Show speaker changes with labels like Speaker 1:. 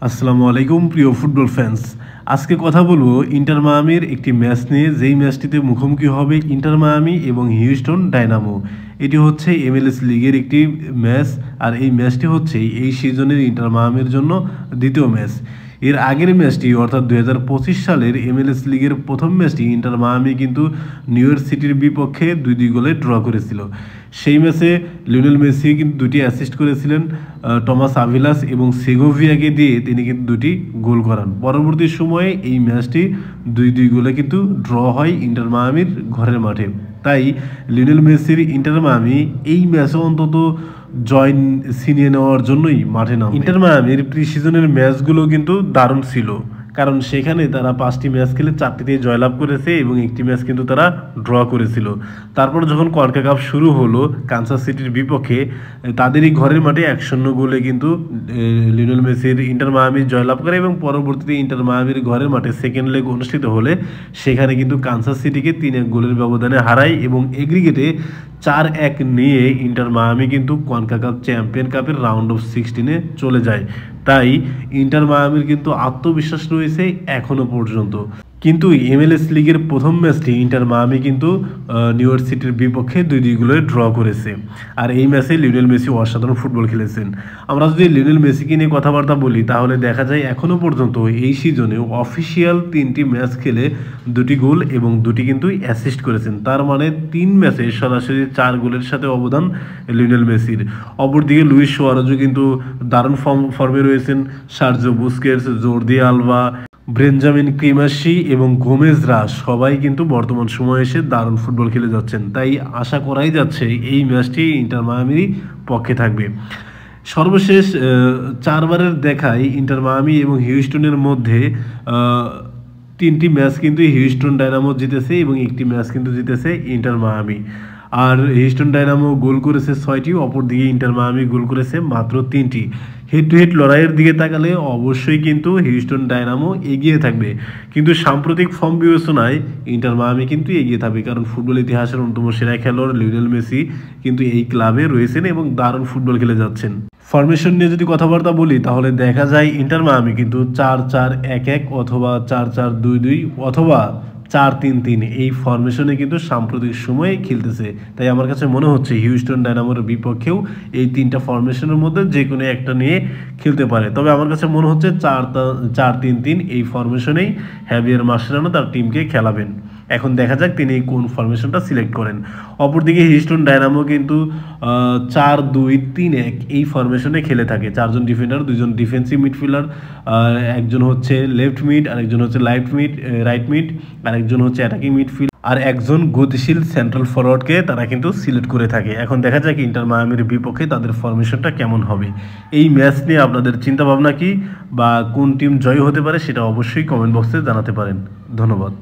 Speaker 1: আসসালামু আলাইকুম প্রিয় ফুটবল ফ্যান্স। আজকে কথা বলবো ইন্টার মায়ামির একটি ম্যাচ নিয়ে, যেই ম্যাচটিতে মুখোমুখি হবে ইন্টার মায়ামি এবং হিউস্টন ডায়নামো। এটি হচ্ছে MLS লিগের একটি ম্যাচ, আর এই ম্যাচটি হচ্ছে এই সিজনের ইন্টার মায়ামির জন্য দ্বিতীয় ম্যাচ। এর আগের ম্যাচটি অর্থাৎ 2025 সালের MLS লিগের প্রথম ম্যাচটি ইন্টার মায়ামি কিন্তু নিউ ইয়র্ক সিটির বিপক্ষে 2-2 গোলে ড্র করেছিল। সেই ম্যাচে লিওনেল মেসি কিন্তু দুটি অ্যাসিস্ট করেছিলেন, টমাস আভিলাস এবং সেগোভিয়াকে দিয়ে তিনি কিন্তু দুটি গোল করান। পরবর্তী সময়ে এই ম্যাচটি 2-2 গোলে কিন্তু ড্র হয় ইন্টার মায়ামির ঘরের মাঠে। তাই লিওনেল মেসির ইন্টার মায়ামি এই ম্যাচে অন্তত জয় ছিনিয়ে নেওয়ার জন্যই মাঠে নামে। ইন্টার মায়ামির প্রি সিজনের ম্যাচগুলো কিন্তু দারুণ ছিল, কারণ সেখানে তারা 5টি ম্যাচ খেলে 4টিতে জয়লাভ করেছে এবং একটি ম্যাচ কিন্তু তারা ড্র করেছিল। তারপর যখন কনকাকাপ শুরু হলো কানসাস সিটির বিপক্ষে, তাদেরই ঘরের মাঠে 1-0 গোলে কিন্তু লিওনেল মেসির ইন্টার মায়ামি জয়লাভ করে এবং পরবর্তীতে ইন্টার মায়ামির ঘরের মাঠে সেকেন্ড লেগ অনুষ্ঠিত হলে সেখানে কিন্তু কানসাস সিটিকে 3-1 গোলের ব্যবধানে হারায় এবং এগ্রিগেটে 4-1 নিয়ে ইন্টার মায়ামি কিন্তু কনকাকাপ চ্যাম্পিয়ন কাপের রাউন্ড অফ 16-এ চলে যায়। তাই ইন্টার মায়ামির কিন্তু আত্মবিশ্বাস রয়েছে এখনো পর্যন্ত। কিন্তু MLS লিগের প্রথম ম্যাচটি ইন্টার মায়ামি কিন্তু নিউ ইয়র্ক সিটির বিপক্ষে 2-2 গোলে ড্র করেছে, আর এই ম্যাচে লিওনেল মেসি অসাধারণ ফুটবল খেলেছেন। আমরা যদি লিওনেল মেসিকে নিয়ে কথাবার্তা বলি তাহলে দেখা যায় এখনো পর্যন্ত এই সিজনে অফিসিয়াল 3টি ম্যাচ খেলে 2টি গোল এবং 2টি কিন্তু অ্যাসিস্ট করেছেন। তার মানে 3 ম্যাচে সরাসরি 4 গোলের সাথে অবদান লিওনেল মেসির। অপরদিকে লুইস সুয়ারেজও কিন্তু দারুণ ফর্মে রয়েছেন। Sergio Busquets, Jordi Alba, Benjamin Cremaschi এবং গোমেজরা সবাই কিন্তু বর্তমান সময়ে এসে দারুণ ফুটবল খেলে যাচ্ছেন। তাই আশা করাই যাচ্ছে এই ম্যাচটি ইন্টার মায়ামির পক্ষে থাকবে। সর্বশেষ 4 বারের দেখায় ইন্টার মায়ামি এবং হিউস্টনের মধ্যে 3টি ম্যাচ কিন্তু হিউস্টন ডায়নামো জিতেছে এবং একটি ম্যাচ কিন্তু জিতেছে ইন্টার মায়ামি। আর হিউস্টন ডায়নামো গোল করেছে 6টি, অপরদিকে ইন্টার মায়ামি গোল করেছে মাত্র 3টি। হেড টু হেড লড়াইয়ের দিকে তাকালে অবশ্যই কিন্তু হিউস্টন ডায়নামো এগিয়ে থাকবে, কিন্তু সাম্প্রতিক ফর্ম বিবেচনায় ইন্টার মায়ামি কিন্তু এগিয়ে থাকবে, কারণ ফুটবল ইতিহাসের অন্যতম সেরা খেলোয়াড় লিওনেল মেসি কিন্তু এই ক্লাবে রয়েছেন এবং দারুণ ফুটবল খেলে যাচ্ছেন। ফরমেশন নিয়ে যদি কথাবার্তা বলি তাহলে দেখা যায় ইন্টার মায়ামি কিন্তু 4-4-1-1 অথবা 4-4-2-2 অথবা 4-3-3 এই ফরমেশনে কিন্তু সাম্প্রতিক সময়ে খেলতেছে। তাই আমার কাছে মনে হচ্ছে হিউস্টন ডায়নামোর বিপক্ষেও এই 3টা ফরমেশনের মধ্যে যে কোনো একটা নিয়ে খেলতে পারে। তবে আমার কাছে মনে হচ্ছে 4-3-3 এই ফরমেশনেই হ্যাভিয়ার মাসচেরানো তার টিমকে খেলাবেন। এখন দেখা যাক তিনি কোন ফরমেশনটা সিলেক্ট করেন। অপরদিকে হিউস্টন ডায়নামো কিন্তু 4-2-3-1 এই ফরমেশনে খেলে থাকে। 4জন ডিফেন্ডার, 2জন ডিফেন্সিভ মিডফিল্ডার, একজন হচ্ছে লেফট মিড, আরেকজন হচ্ছে রাইট মিড, আরেকজন হচ্ছে অ্যাটাকিং মিডফিল্ড, আর একজন গতিশীল সেন্ট্রাল ফরওয়ার্ডকে তারা কিন্তু সিলেক্ট করে থাকে। এখন দেখা যাক ইন্টার মায়ামির বিপক্ষে তাদের ফরমেশনটা কেমন হবে। এই ম্যাচ নিয়ে আপনাদের চিন্তাভাবনা কি বা কোন টিম জয় হতে পারে সেটা অবশ্যই কমেন্ট বক্সে জানাতে পারেন। ধন্যবাদ।